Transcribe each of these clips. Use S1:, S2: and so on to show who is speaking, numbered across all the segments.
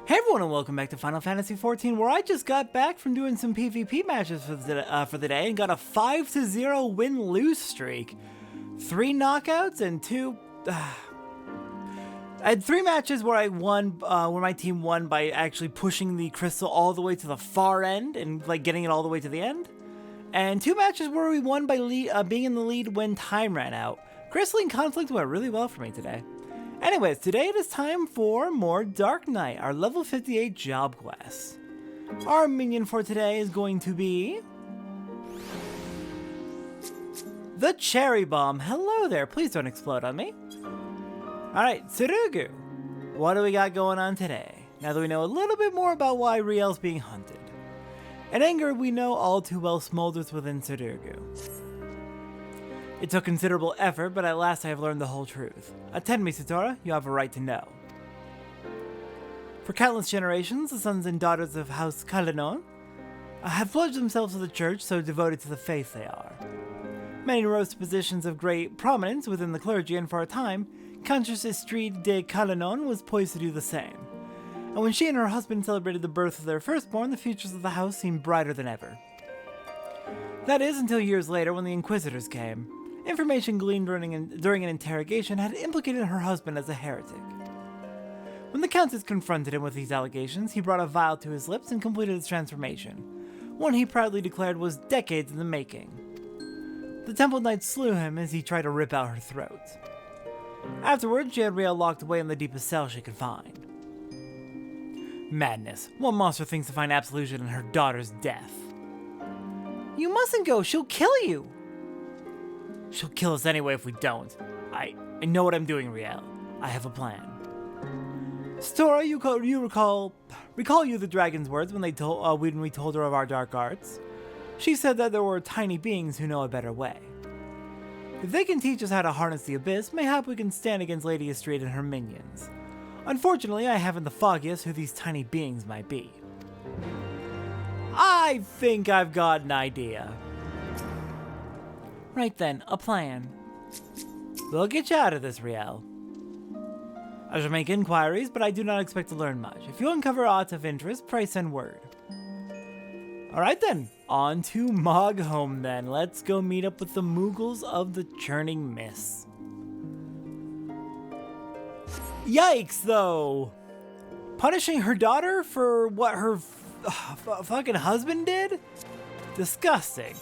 S1: Hey everyone and welcome back to Final Fantasy XIV, where I just got back from doing some PvP matches for the day and got a 5-0 win-lose streak. 3 knockouts and 2... I had 3 matches where I won, where my team won by actually pushing the crystal all the way to the far end and like getting it all the way to the end. And 2 matches where we won by being in the lead when time ran out. Crystalline Conflict went really well for me today. Anyways, today it is time for more Dark Knight, our level 58 job quest. Our minion for today is going to be... the Cherry Bomb. Hello there, please don't explode on me. Alright, Tsurugu, what do we got going on today? Now that we know a little bit more about why Riel's being hunted. An anger we know all too well smolders within Tsurugu. It took considerable effort, but at last I have learned the whole truth. Attend me, Satora, you have a right to know. For countless generations, the sons and daughters of House Kalanon have pledged themselves to the church, so devoted to the faith they are. Many rose to positions of great prominence within the clergy, and for a time, Countess Estrid de Kalanon was poised to do the same. And when she and her husband celebrated the birth of their firstborn, the futures of the house seemed brighter than ever. That is, until years later when the Inquisitors came. Information gleaned during an interrogation had implicated her husband as a heretic. When the Countess confronted him with these allegations, he brought a vial to his lips and completed his transformation, one he proudly declared was decades in the making. The Temple Knight slew him as he tried to rip out her throat. Afterwards, she had Riel locked away in the deepest cell she could find. Madness. What monster thinks to find absolution in her daughter's death? You mustn't go, she'll kill you! She'll kill us anyway if we don't. I know what I'm doing, Riel. I have a plan. Stora, you recall you the dragon's words when we told her of our dark arts? She said that there were tiny beings who know a better way. If they can teach us how to harness the abyss, mayhap we can stand against Lady Estrid and her minions. Unfortunately, I haven't the foggiest who these tiny beings might be. I think I've got an idea. Right then, a plan. We'll get you out of this, Riel. I shall make inquiries, but I do not expect to learn much. If you uncover aught of interest, pray send word. Alright then, on to Mogholm then. Let's go meet up with the Moogles of the Churning Mists. Yikes, though! Punishing her daughter for what her fucking husband did? Disgusting.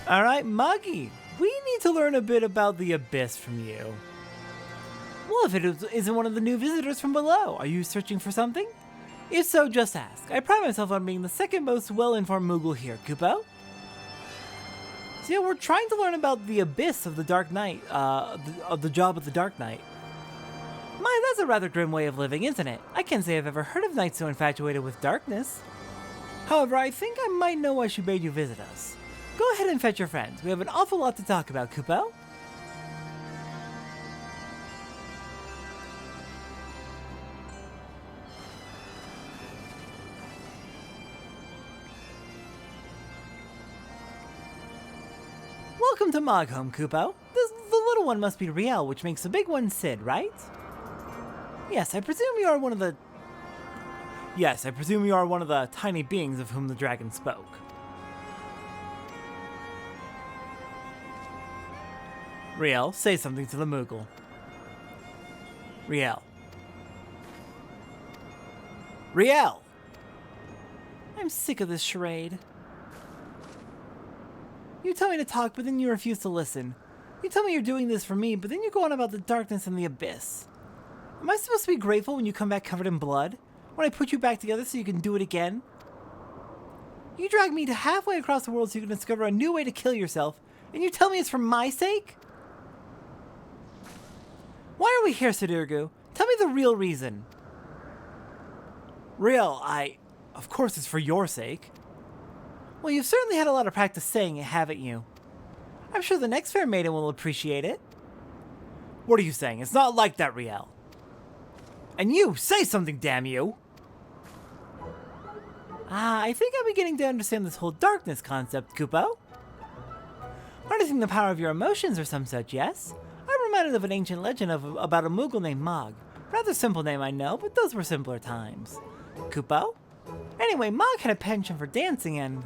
S1: Alright, Muggy, we need to learn a bit about the Abyss from you. Well, if it isn't one of the new visitors from below, are you searching for something? If so, just ask. I pride myself on being the second most well-informed Moogle here, Kupo. So yeah, we're trying to learn about the Abyss of the Dark Knight, of the job of the Dark Knight. My, that's a rather grim way of living, isn't it? I can't say I've ever heard of knights so infatuated with darkness. However, I think I might know why she bade you visit us. Go ahead and fetch your friends. We have an awful lot to talk about, Kupo. Welcome to Mogholm, Kupo. The little one must be Riel, which makes the big one Sid, right? Yes, I presume you are one of the... Yes, I presume you are one of the tiny beings of whom the dragon spoke. Riel, say something to the Moogle. Riel. Riel! I'm sick of this charade. You tell me to talk, but then you refuse to listen. You tell me you're doing this for me, but then you go on about the darkness and the abyss. Am I supposed to be grateful when you come back covered in blood? When I put you back together so you can do it again? You drag me to halfway across the world so you can discover a new way to kill yourself, and you tell me it's for my sake? Why are we here, Tsurugu? Tell me the real reason. Riel, of course it's for your sake. Well, you've certainly had a lot of practice saying it, haven't you? I'm sure the next fair maiden will appreciate it. What are you saying? It's not like that, Riel. And you, say something, damn you! I think I'm beginning to understand this whole darkness concept, Kupo. Harnessing the power of your emotions or some such, yes? I reminded of an ancient legend about a Moogle named Mog. Rather simple name, I know, but those were simpler times. Kupo? Anyway, Mog had a penchant for dancing and...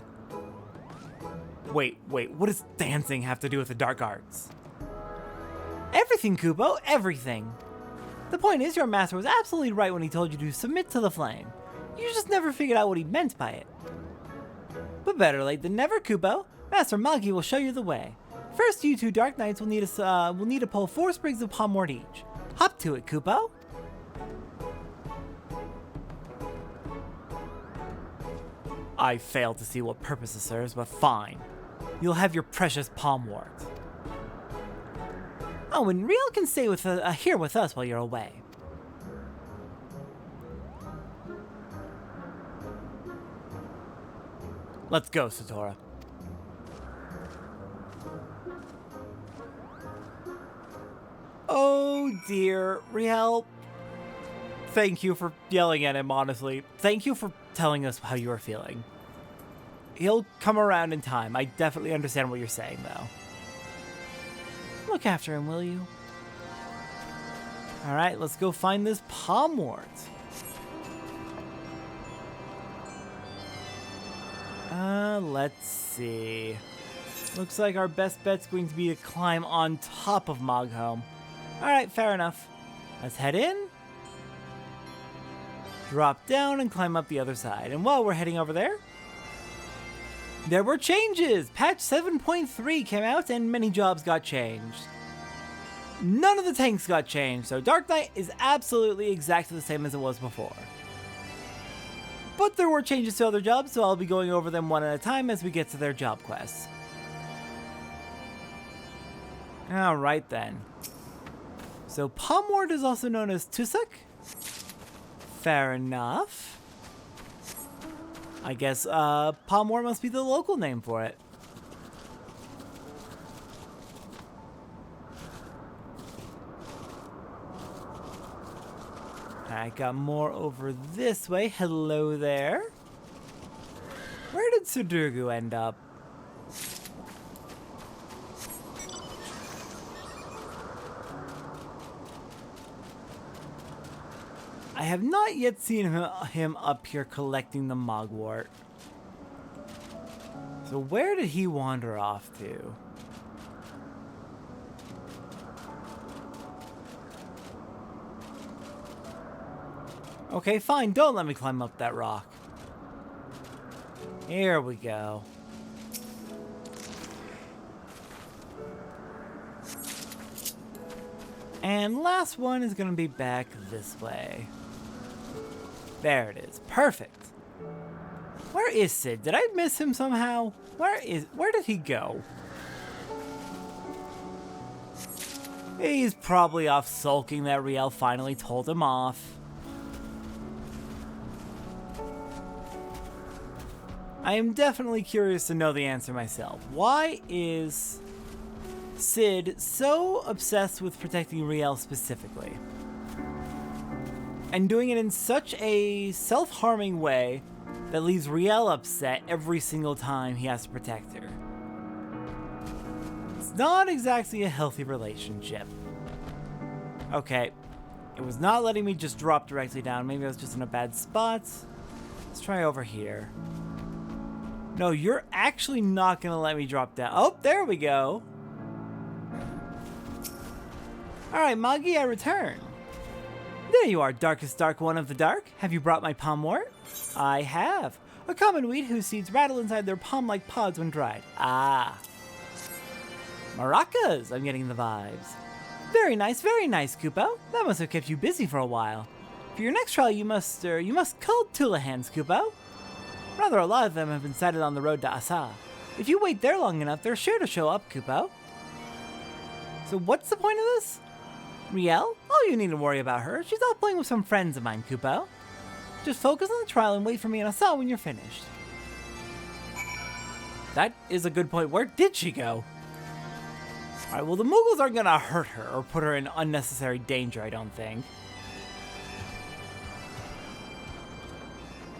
S1: Wait, what does dancing have to do with the dark arts? Everything, Kupo, everything. The point is, your master was absolutely right when he told you to submit to the flame. You just never figured out what he meant by it. But better late than never, Kupo. Master Magi will show you the way. First, you two Dark Knights will need to pull 4 sprigs of palmwort each. Hop to it, Kupo. I fail to see what purpose it serves, but fine. You'll have your precious palmwort. Oh, and Riel can stay here with us while you're away. Let's go, Satora. Oh dear, Riel. Thank you for yelling at him, honestly. Thank you for telling us how you are feeling. He'll come around in time. I definitely understand what you're saying, though. Look after him, will you? Alright, let's go find this palmwort. Let's see. Looks like our best bet's going to be to climb on top of Mogholm. Alright, fair enough. Let's head in. Drop down and climb up the other side. And while we're heading over there were changes! Patch 7.3 came out and many jobs got changed. None of the tanks got changed, so Dark Knight is absolutely exactly the same as it was before. But there were changes to other jobs, so I'll be going over them one at a time as we get to their job quests. Alright then. So palmwort is also known as Tusuk? Fair enough. I guess palmwort must be the local name for it. I got more over this way. Hello there. Where did Sudurgu end up? I have not yet seen him up here collecting the Mogwort. So where did he wander off to? Okay, fine, don't let me climb up that rock. Here we go. And last one is gonna be back this way. There it is, perfect. Where is Sid? Did I miss him somehow? Where did he go? He's probably off sulking that Riel finally told him off. I am definitely curious to know the answer myself. Why is Sid so obsessed with protecting Riel specifically? And doing it in such a self-harming way that leaves Riel upset every single time he has to protect her. It's not exactly a healthy relationship. Okay, it was not letting me just drop directly down. Maybe I was just in a bad spot. Let's try over here. No, you're actually not gonna let me drop down. Oh, there we go. Alright, Magi, I return. There you are, darkest dark one of the dark. Have you brought my palmwort? I have. A common weed whose seeds rattle inside their palm-like pods when dried. Ah. Maracas, I'm getting the vibes. Very nice, Kupo. That must have kept you busy for a while. For your next trial, you must cull Tulahans, Kupo. Rather, a lot of them have been sighted on the road to Asa. If you wait there long enough, they're sure to show up, Kupo. So what's the point of this? Riel? All you need to worry about her. She's out playing with some friends of mine, Kupo. Just focus on the trial and wait for me in Asa when you're finished. That is a good point. Where did she go? Alright, well the Moogles aren't gonna hurt her or put her in unnecessary danger, I don't think.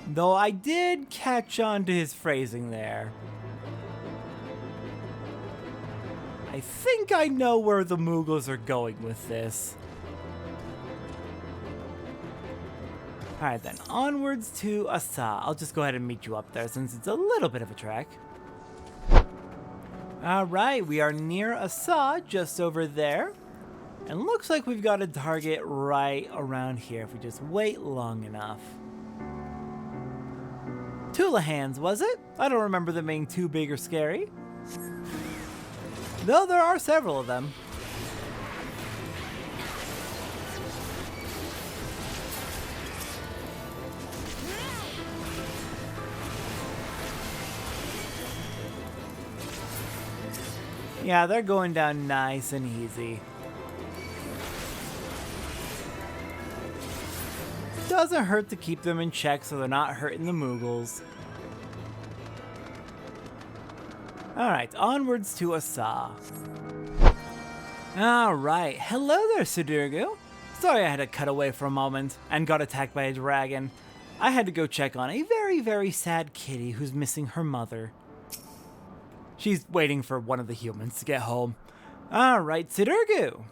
S1: Though I did catch on to his phrasing there. I think I know where the Moogles are going with this. Alright then, onwards to Asa. I'll just go ahead and meet you up there since it's a little bit of a trek. Alright, we are near Asa, just over there. And looks like we've got a target right around here if we just wait long enough. Tulahans, was it? I don't remember them being too big or scary. Though there are several of them. Yeah, they're going down nice and easy. Doesn't hurt to keep them in check so they're not hurting the Moogles. Alright, onwards to Asa. Alright, hello there, Sudurgu. Sorry I had to cut away for a moment and got attacked by a dragon. I had to go check on a very, very sad kitty who's missing her mother. She's waiting for one of the humans to get home. Alright, Sudurgu.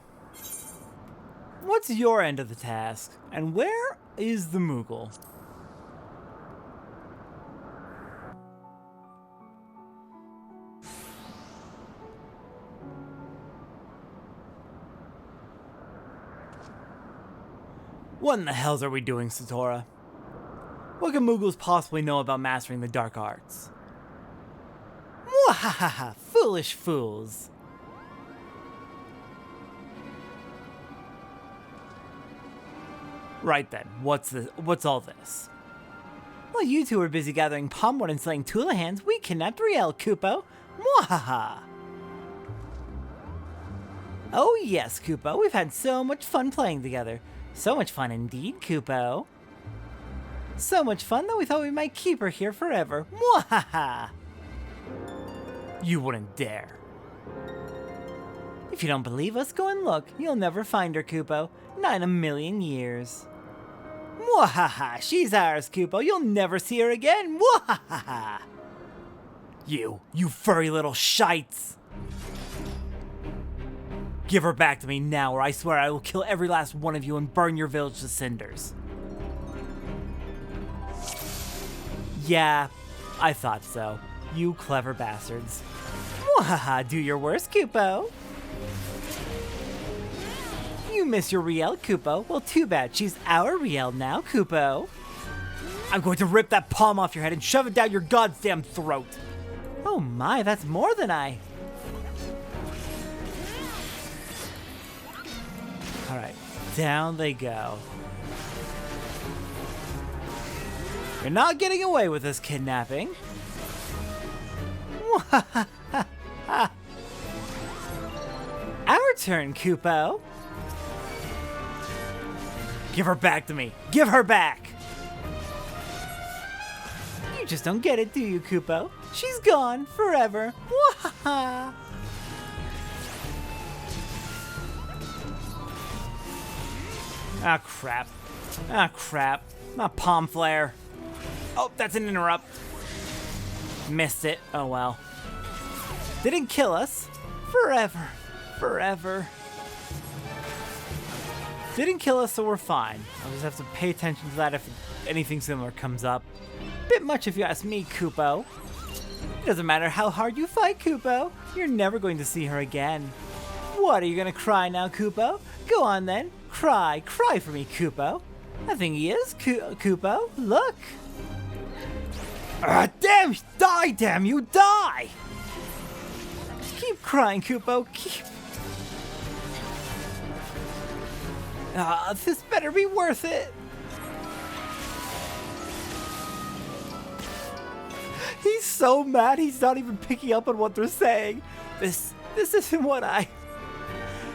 S1: What's your end of the task? And where is the Moogle? What in the hells are we doing, Satora? What can Moogles possibly know about mastering the dark arts? Mwahaha! Foolish fools! Right then, what's all this? While you two were busy gathering palmwood and slaying Tulahans, we kidnapped Riel, Kupo. Mwahaha! Oh yes, Kupo, we've had so much fun playing together. So much fun indeed, Kupo. So much fun that we thought we might keep her here forever. Mwahaha! You wouldn't dare. If you don't believe us, go and look. You'll never find her, Kupo. Not in a million years. Mwahaha! She's ours, Kupo. You'll never see her again. Mwahaha! You furry little shites! Give her back to me now, or I swear I will kill every last one of you and burn your village to cinders. Yeah, I thought so. You clever bastards. Mwahaha, do your worst, Kupo. You miss your Riel, Kupo? Well, too bad. She's our Riel now, Kupo. I'm going to rip that palm off your head and shove it down your goddamn throat. Oh my, that's more than I... Alright, down they go. You're not getting away with this kidnapping. Our turn, Kupo. Give her back to me. Give her back. You just don't get it, do you, Kupo? She's gone forever. Wahaha. Ah, crap. Ah, crap. Not palm flare. Oh, that's an interrupt. Missed it. Oh, well. Didn't kill us. Forever. Forever. Didn't kill us, so we're fine. I'll just have to pay attention to that if anything similar comes up. Bit much if you ask me, Kupo. It doesn't matter how hard you fight, Kupo. You're never going to see her again. What, are you gonna cry now, Kupo? Go on then. Cry. Cry for me, Kupo. I think he is, Kupo. Look. Ah, damn! Die, damn you! Die! Keep crying, Kupo. Keep... this better be worth it. He's so mad he's not even picking up on what they're saying. This isn't what I...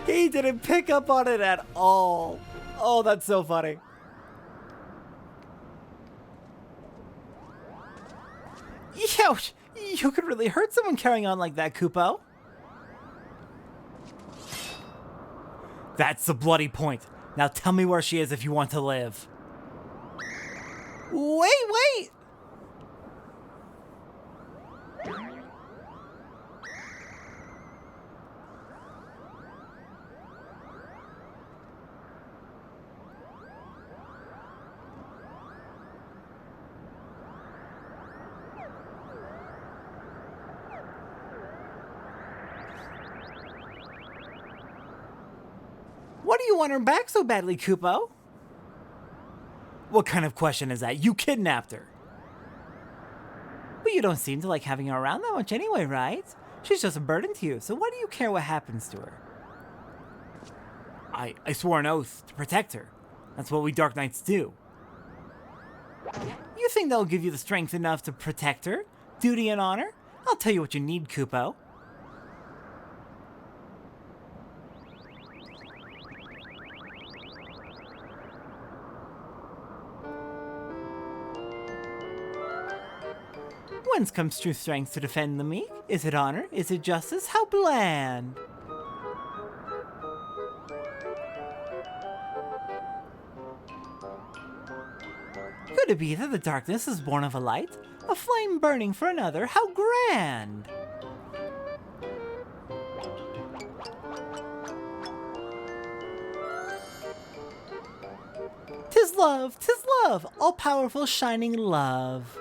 S1: He didn't pick up on it at all. Oh, that's so funny. Ouch! You could really hurt someone carrying on like that, Kupo. That's the bloody point. Now tell me where she is if you want to live. Wait! Why do you want her back so badly, Kupo? What kind of question is that? You kidnapped her. But you don't seem to like having her around that much anyway, right? She's just a burden to you, so why do you care what happens to her? I swore an oath to protect her. That's what we Dark Knights do. You think that'll give you the strength enough to protect her? Duty and honor? I'll tell you what you need, Kupo. Whence comes true strength to defend the meek? Is it honor? Is it justice? How bland! Could it be that the darkness is born of a light? A flame burning for another? How grand! Tis love, all-powerful shining love.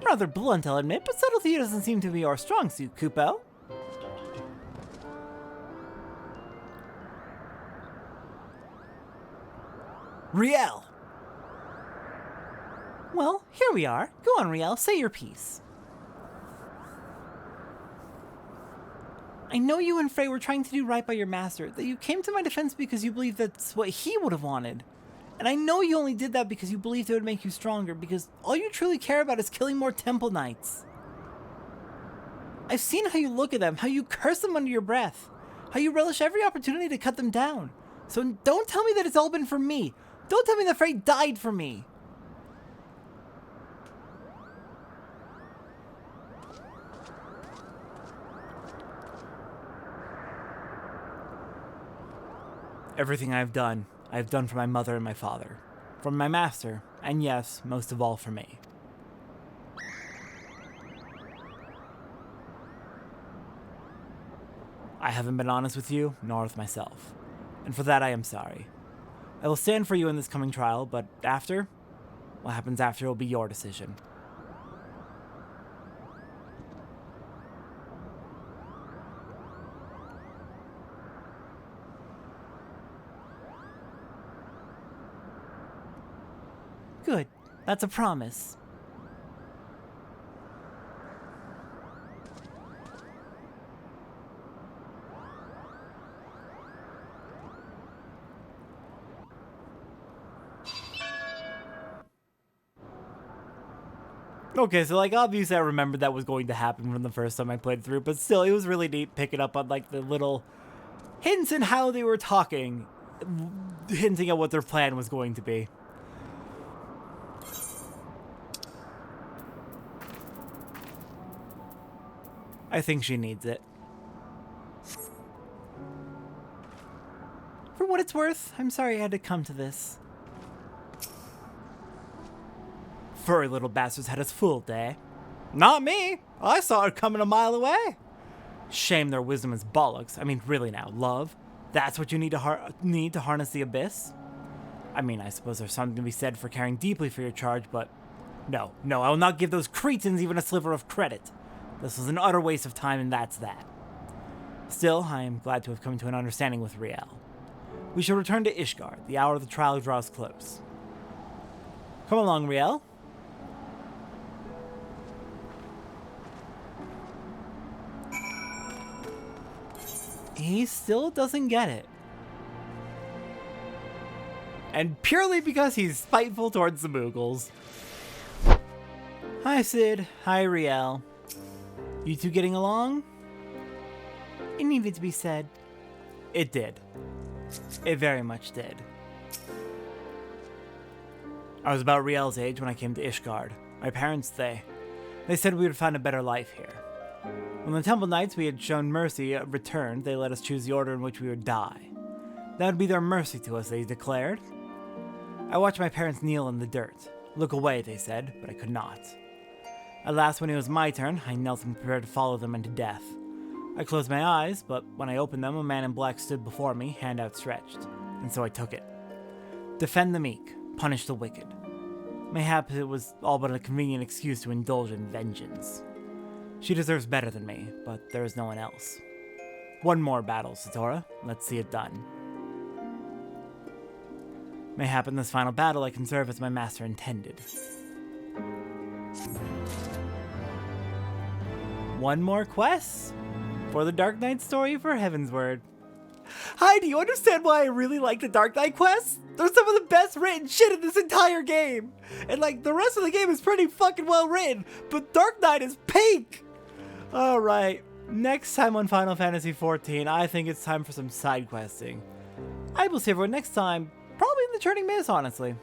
S1: Rather blunt, I'll admit, but subtlety doesn't seem to be your strong suit, Kupo. Riel! Well, here we are. Go on, Riel, say your piece. I know you and Frey were trying to do right by your master, that you came to my defense because you believed that's what he would have wanted. And I know you only did that because you believed it would make you stronger, because all you truly care about is killing more Temple Knights. I've seen how you look at them, how you curse them under your breath, how you relish every opportunity to cut them down. So don't tell me that it's all been for me. Don't tell me that Frey died for me. Everything I've done for my mother and my father, for my master, and yes, most of all for me. I haven't been honest with you, nor with myself, and for that I am sorry. I will stand for you in this coming trial, but after, what happens after will be your decision. Good. That's a promise. Okay, so like obviously I remembered that was going to happen from the first time I played through, but still it was really neat picking up on like the little hints and how they were talking, hinting at what their plan was going to be. I think she needs it. For what it's worth, I'm sorry I had to come to this. Furry little bastards had us fooled, eh? Not me! I saw it coming a mile away! Shame their wisdom is bollocks. I mean, really now, love? That's what you need to harness the abyss? I mean, I suppose there's something to be said for caring deeply for your charge, but... No, I will not give those cretins even a sliver of credit. This was an utter waste of time, and that's that. Still, I am glad to have come to an understanding with Riel. We shall return to Ishgard. The hour of the trial draws close. Come along, Riel. He still doesn't get it. And purely because he's spiteful towards the Moogles. Hi, Sid. Hi, Riel. You two getting along? It needed to be said. It did. It very much did. I was about Riel's age when I came to Ishgard. My parents, they said we would find a better life here. When the Temple Knights we had shown mercy returned, they let us choose the order in which we would die. That would be their mercy to us, they declared. I watched my parents kneel in the dirt. Look away, they said, but I could not. At last, when it was my turn, I knelt and prepared to follow them into death. I closed my eyes, but when I opened them, a man in black stood before me, hand outstretched, and so I took it. Defend the meek, punish the wicked. Mayhaps it was all but a convenient excuse to indulge in vengeance. She deserves better than me, but there is no one else. One more battle, Satora. Let's see it done. Mayhap in this final battle I can serve as my master intended. One more quest for the Dark Knight story for Heavensward. Hi, do you understand why I really like the Dark Knight quests? They're some of the best written shit in this entire game. And like, the rest of the game is pretty fucking well written, but Dark Knight is peak! Alright, next time on Final Fantasy XIV, I think it's time for some side questing. I will see everyone next time, probably in the Turning Mist, honestly.